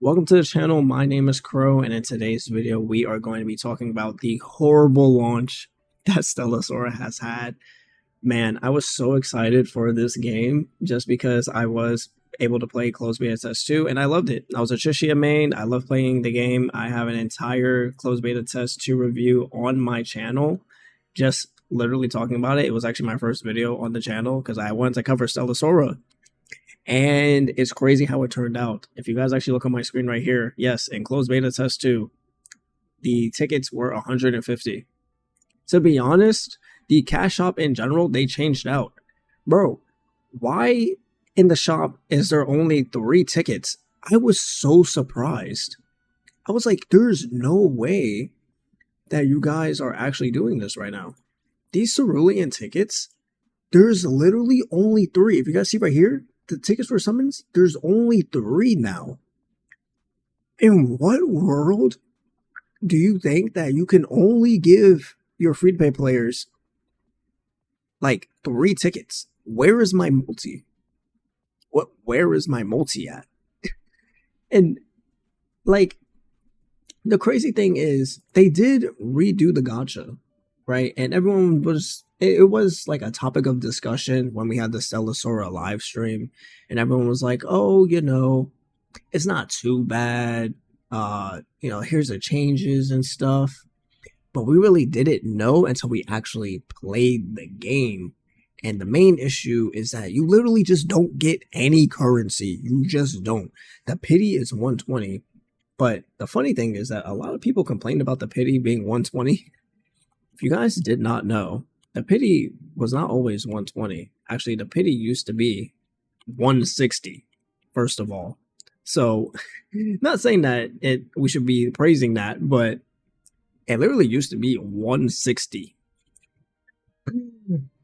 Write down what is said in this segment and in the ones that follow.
Welcome to the channel. My name is Crow, and in today's video, we are going to be talking about the horrible launch that Stella Sora has had. Man, I was so excited for this game just because I was able to play closed beta test 2, and I loved it. I was a Chishia main. I love playing the game. I have an entire closed beta test 2 review on my channel, just literally talking about it. It was actually my first video on the channel because I wanted to cover Stella Sora. And it's crazy how it turned out. If you guys actually look on my screen right here, yes, in closed beta test 2, the tickets were 150. To be honest, the cash shop in general, they changed out. Bro, why in the shop is there only 3 tickets? I was so surprised. I was like, there's no way that you guys are actually doing this right now. These cerulean tickets, there's literally only 3. If you guys see right here, the tickets for summons, there's only 3 now. In what world do you think that you can only give your free-to-play players like 3 tickets? Where is my multi? Where is my multi at? And like, the crazy thing is they did redo the gacha, right? And everyone was, it was like a topic of discussion when we had the Stella Sora live stream, and everyone was like, oh, you know, it's not too bad. Here's the changes and stuff. But we really didn't know until we actually played the game. And the main issue is that you literally just don't get any currency. You just don't. The pity is 120. But the funny thing is that a lot of people complained about the pity being 120. If you guys did not know, the pity was not always 120. Actually, the pity used to be 160, first of all. So, not saying that we should be praising that, but it literally used to be 160.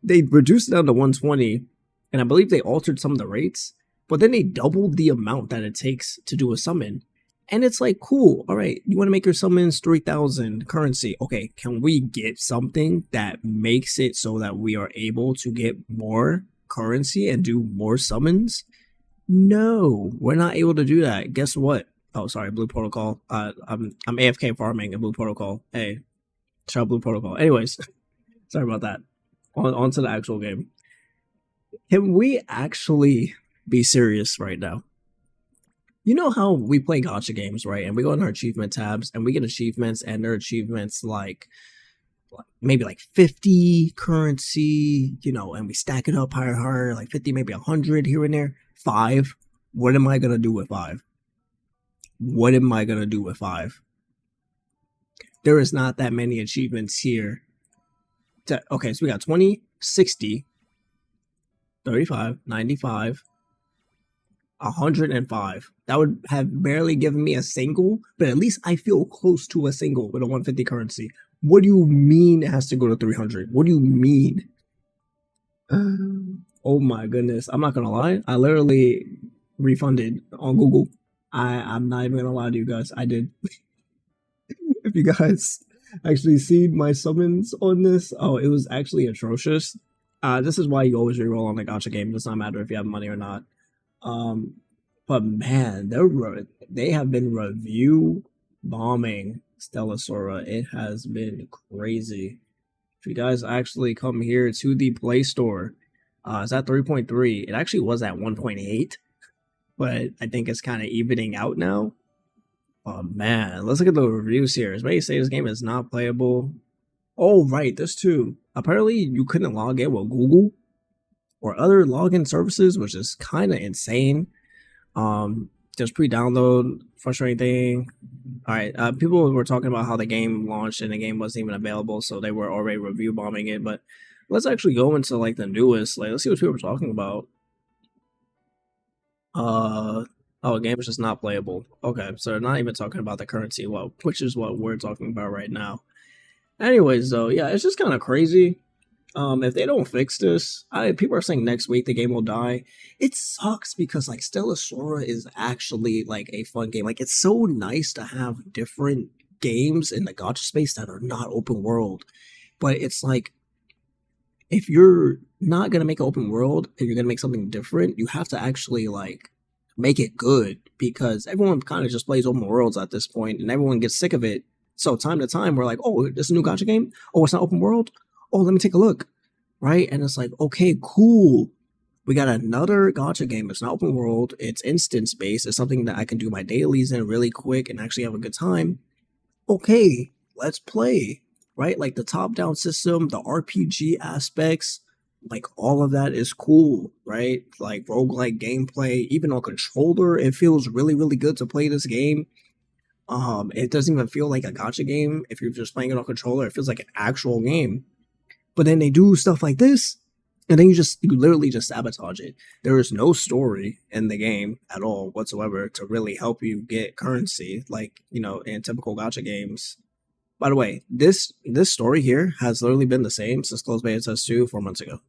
They reduced it down to 120, and I believe they altered some of the rates, but then they doubled the amount that it takes to do a summon. And it's like, cool, all right, you want to make your summons 3,000 currency. Okay, can we get something that makes it so that we are able to get more currency and do more summons? No, we're not able to do that. Guess what? Oh, sorry, Blue Protocol. I'm AFK farming in Blue Protocol. Hey, shout out Blue Protocol. Anyways, sorry about that. On to the actual game. Can we actually be serious right now? You know how we play gacha games, right? And we go in our achievement tabs and we get achievements, and their achievements like maybe like 50 currency, and we stack it up higher, like 50, maybe 100 here and there. 5. What am I going to do with 5? What am I going to do with 5? There is not that many achievements here. Okay, so we got 20, 60, 35, 95, 105. That would have barely given me a single, but at least I feel close to a single with a 150 currency. What do you mean it has to go to 300? What do you mean? Oh my goodness. I'm not gonna lie. I literally refunded on Google. I'm not even gonna lie to you guys. I did. If you guys actually see my summons on this, oh, it was actually atrocious. This is why you always reroll on the gacha game. It does not matter if you have money or not. But man, they have been review bombing Stella Sora. It has been crazy. If you guys actually come here to the Play Store, it's at 3.3. It actually was at 1.8, but I think it's kind of evening out now. Oh man, let's look at the reviews here. It's ready to say this game is not playable. Oh right, this too. Apparently you couldn't log in with Google or other login services, which is kind of insane. Just pre-download, frustrating thing. All right, people were talking about how the game launched and the game wasn't even available, so they were already review bombing it. But let's actually go into like the newest. Like, let's see what people were talking about. Oh, the game is just not playable. Okay, so they're not even talking about the currency, well, which is what we're talking about right now. Anyways, though, yeah, it's just kind of crazy. If they don't fix this, people are saying next week the game will die. It sucks because like Stella Sora is actually like a fun game. Like, it's so nice to have different games in the gacha space that are not open world. But it's like, if you're not gonna make an open world and you're gonna make something different, you have to actually like make it good, because everyone kind of just plays open worlds at this point and everyone gets sick of it. So time to time we're like, oh, this is a new gacha game. Oh, it's not open world. Oh, let me take a look. Right? And it's like, okay, cool. We got another gacha game. It's not open world. It's instance based. It's something that I can do my dailies in really quick and actually have a good time. Okay, let's play. Right? Like the top down system, the RPG aspects, like all of that is cool, right? Like roguelike gameplay, even on controller, it feels really, really good to play this game. It doesn't even feel like a gacha game if you're just playing it on controller. It feels like an actual game. But then they do stuff like this, and then you literally just sabotage it. There is no story in the game at all whatsoever to really help you get currency, like, you know, in typical gacha games. By the way, this story here has literally been the same since closed beta test 2 4 months ago.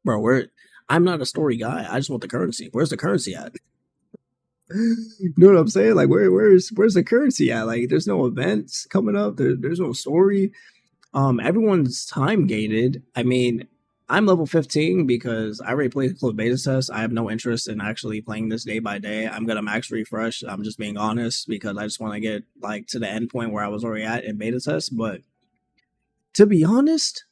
Bro, I'm not a story guy. I just want the currency. Where's the currency at? You know what I'm saying? Like, where's the currency at? Like, there's no events coming up. There's no story. Everyone's time gated. I mean, I'm level 15 because I already played the closed beta test. I have no interest in actually playing this day by day. I'm gonna max refresh. I'm just being honest because I just want to get like to the end point where I was already at in beta test. But to be honest,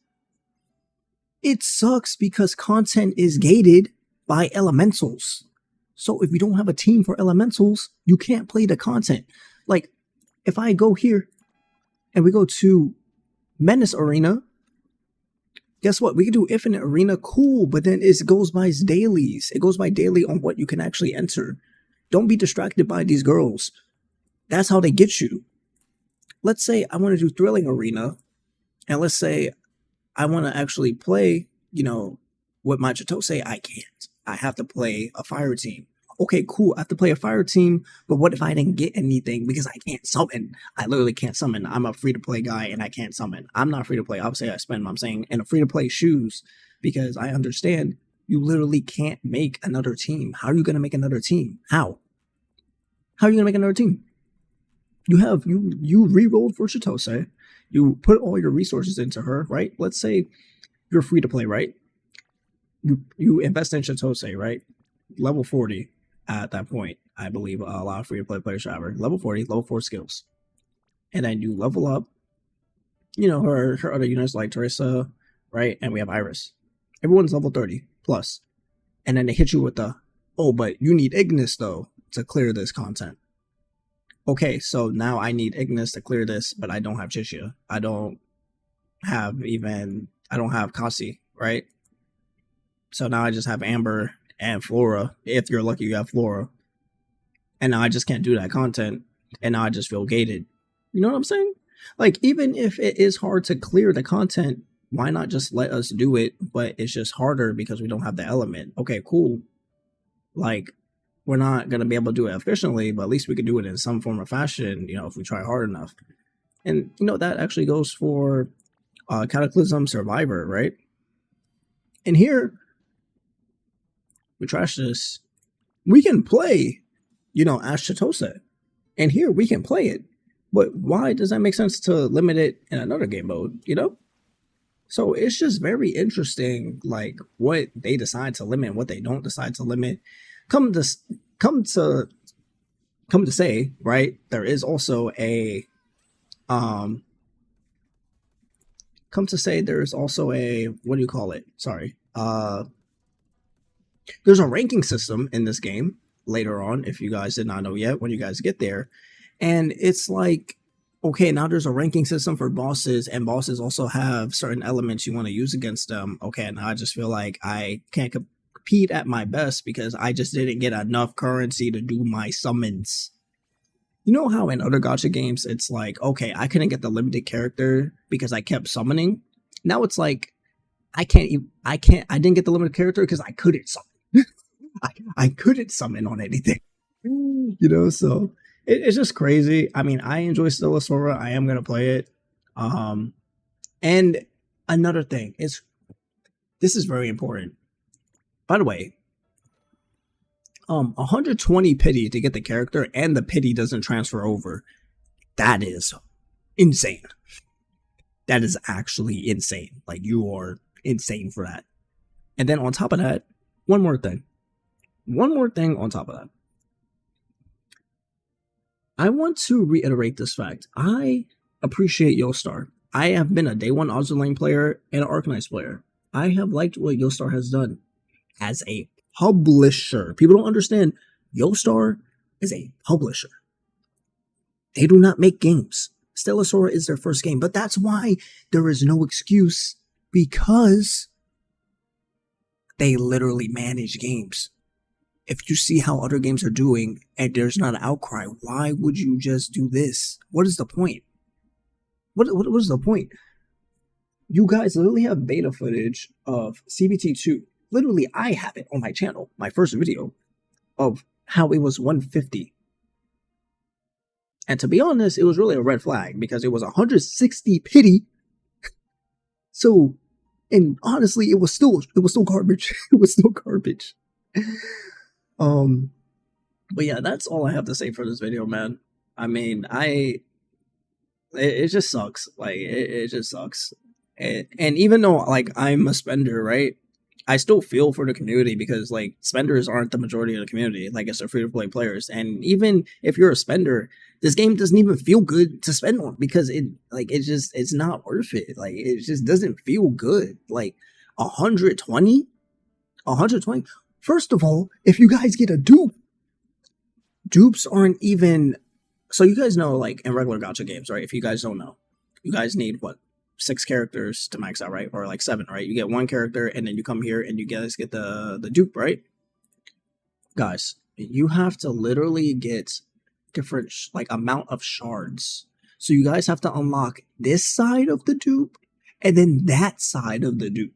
it sucks because content is gated by elementals. So if you don't have a team for elementals, you can't play the content. Like, if I go here and we go to Menace Arena, guess what? We can do Infinite Arena, cool, but then it goes by dailies. It goes by daily on what you can actually enter. Don't be distracted by these girls. That's how they get you. Let's say I want to do Thrilling Arena, and let's say I want to actually play, you know, with my Chitose. I can't. I have to play a fire team. Okay, cool. I have to play a fire team, but what if I didn't get anything because I can't summon? I literally can't summon. I'm a free-to-play guy and I can't summon. I'm not free-to-play. Obviously, I spend, I'm saying, in a free-to-play shoes because I understand you literally can't make another team. How are you going to make another team? How? How are you going to make another team? You re-rolled for Chitose. You put all your resources into her, right? Let's say you're free-to-play, right? You invest in Chitose, right? Level 40. At that point, I believe a lot of free-to-play players should average level 40, level 4 skills. And then you level up, you know, her other units like Teresa, right? And we have Iris. Everyone's level 30 plus. And then they hit you with the, oh, but you need Ignis, though, to clear this content. Okay, so now I need Ignis to clear this, but I don't have Chichia. I don't have Kasi, right? So now I just have Amber and Flora. If you're lucky, you have Flora. And now I just can't do that content. And now I just feel gated. You know what I'm saying? Like, even if it is hard to clear the content, why not just let us do it? But it's just harder because we don't have the element. Okay, cool. Like, we're not going to be able to do it efficiently, but at least we could do it in some form or fashion, you know, if we try hard enough. And, you know, that actually goes for Cataclysm Survivor, right? And here, we trash this. We can play, you know, Ash Chitose. And here we can play it. But why does that make sense to limit it in another game mode, you know? So it's just very interesting, like, what they decide to limit, what they don't decide to limit. Come to say, right, there is also a come to say there's also a, what do you call it? Sorry. There's a ranking system in this game later on, if you guys did not know yet, when you guys get there. And it's like, okay, now there's a ranking system for bosses, and bosses also have certain elements you want to use against them. Okay, now I just feel like I can't compete at my best because I just didn't get enough currency to do my summons. You know how in other gacha games, it's like, okay, I couldn't get the limited character because I kept summoning. Now it's like, I didn't get the limited character because I couldn't summon. I couldn't summon on anything, you know, so it's just crazy. I mean, I enjoy Stella Sora. I am going to play it. And another thing is, this is very important. By the way, 120 pity to get the character, and the pity doesn't transfer over. That is insane. That is actually insane. Like, you are insane for that. And then on top of that, one more thing. one more thing on top of that. I want to reiterate this fact. I appreciate Yostar. I have been a day one Odds Lane player and an Arcanine player. I have liked what Yostar has done as a publisher. People don't understand. Yostar is a publisher. They do not make games. Stella Sora is their first game, but that's why there is no excuse, because they literally manage games. If you see how other games are doing and there's not an outcry, why would you just do this? What is the point? What is the point? You guys literally have beta footage of CBT2. Literally, I have it on my channel, my first video, of how it was 150. And to be honest, it was really a red flag because it was 160 pity. So, and honestly, it was still garbage. It was still garbage. But yeah, that's all I have to say for this video, man. I mean, it just sucks. Like, it just sucks. And even though, like, I'm a spender, right? I still feel for the community because, like, spenders aren't the majority of the community. Like, it's the free-to-play players. And even if you're a spender, this game doesn't even feel good to spend on because it's not worth it. Like, it just doesn't feel good. Like, 120? 120? First of all, if you guys get a dupe, dupes aren't even... So you guys know, like, in regular gacha games, right? If you guys don't know, you guys need, what, 6 characters to max out, right? Or like 7, right? You get 1 character, and then you come here, and you guys get the dupe, right? Guys, you have to literally get different, like, amount of shards. So you guys have to unlock this side of the dupe, and then that side of the dupe.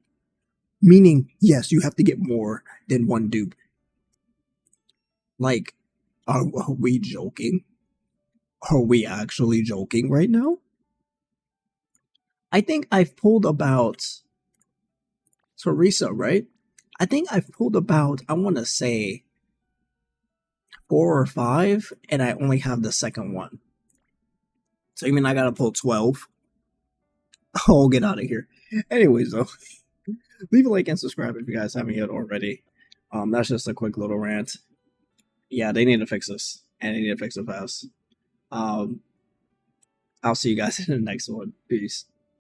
Meaning, yes, you have to get more than 1 dupe. Like, are we joking? Are we actually joking right now? I think I've pulled about Teresa, right? I think I've pulled about, I want to say, 4 or 5, and I only have the second one. So you mean I gotta pull 12? Oh, get out of here. Anyways, though, leave a like and subscribe if you guys haven't yet already. That's just a quick little rant. Yeah, they need to fix this, and they need to fix it fast. I'll see you guys in the next one. Peace.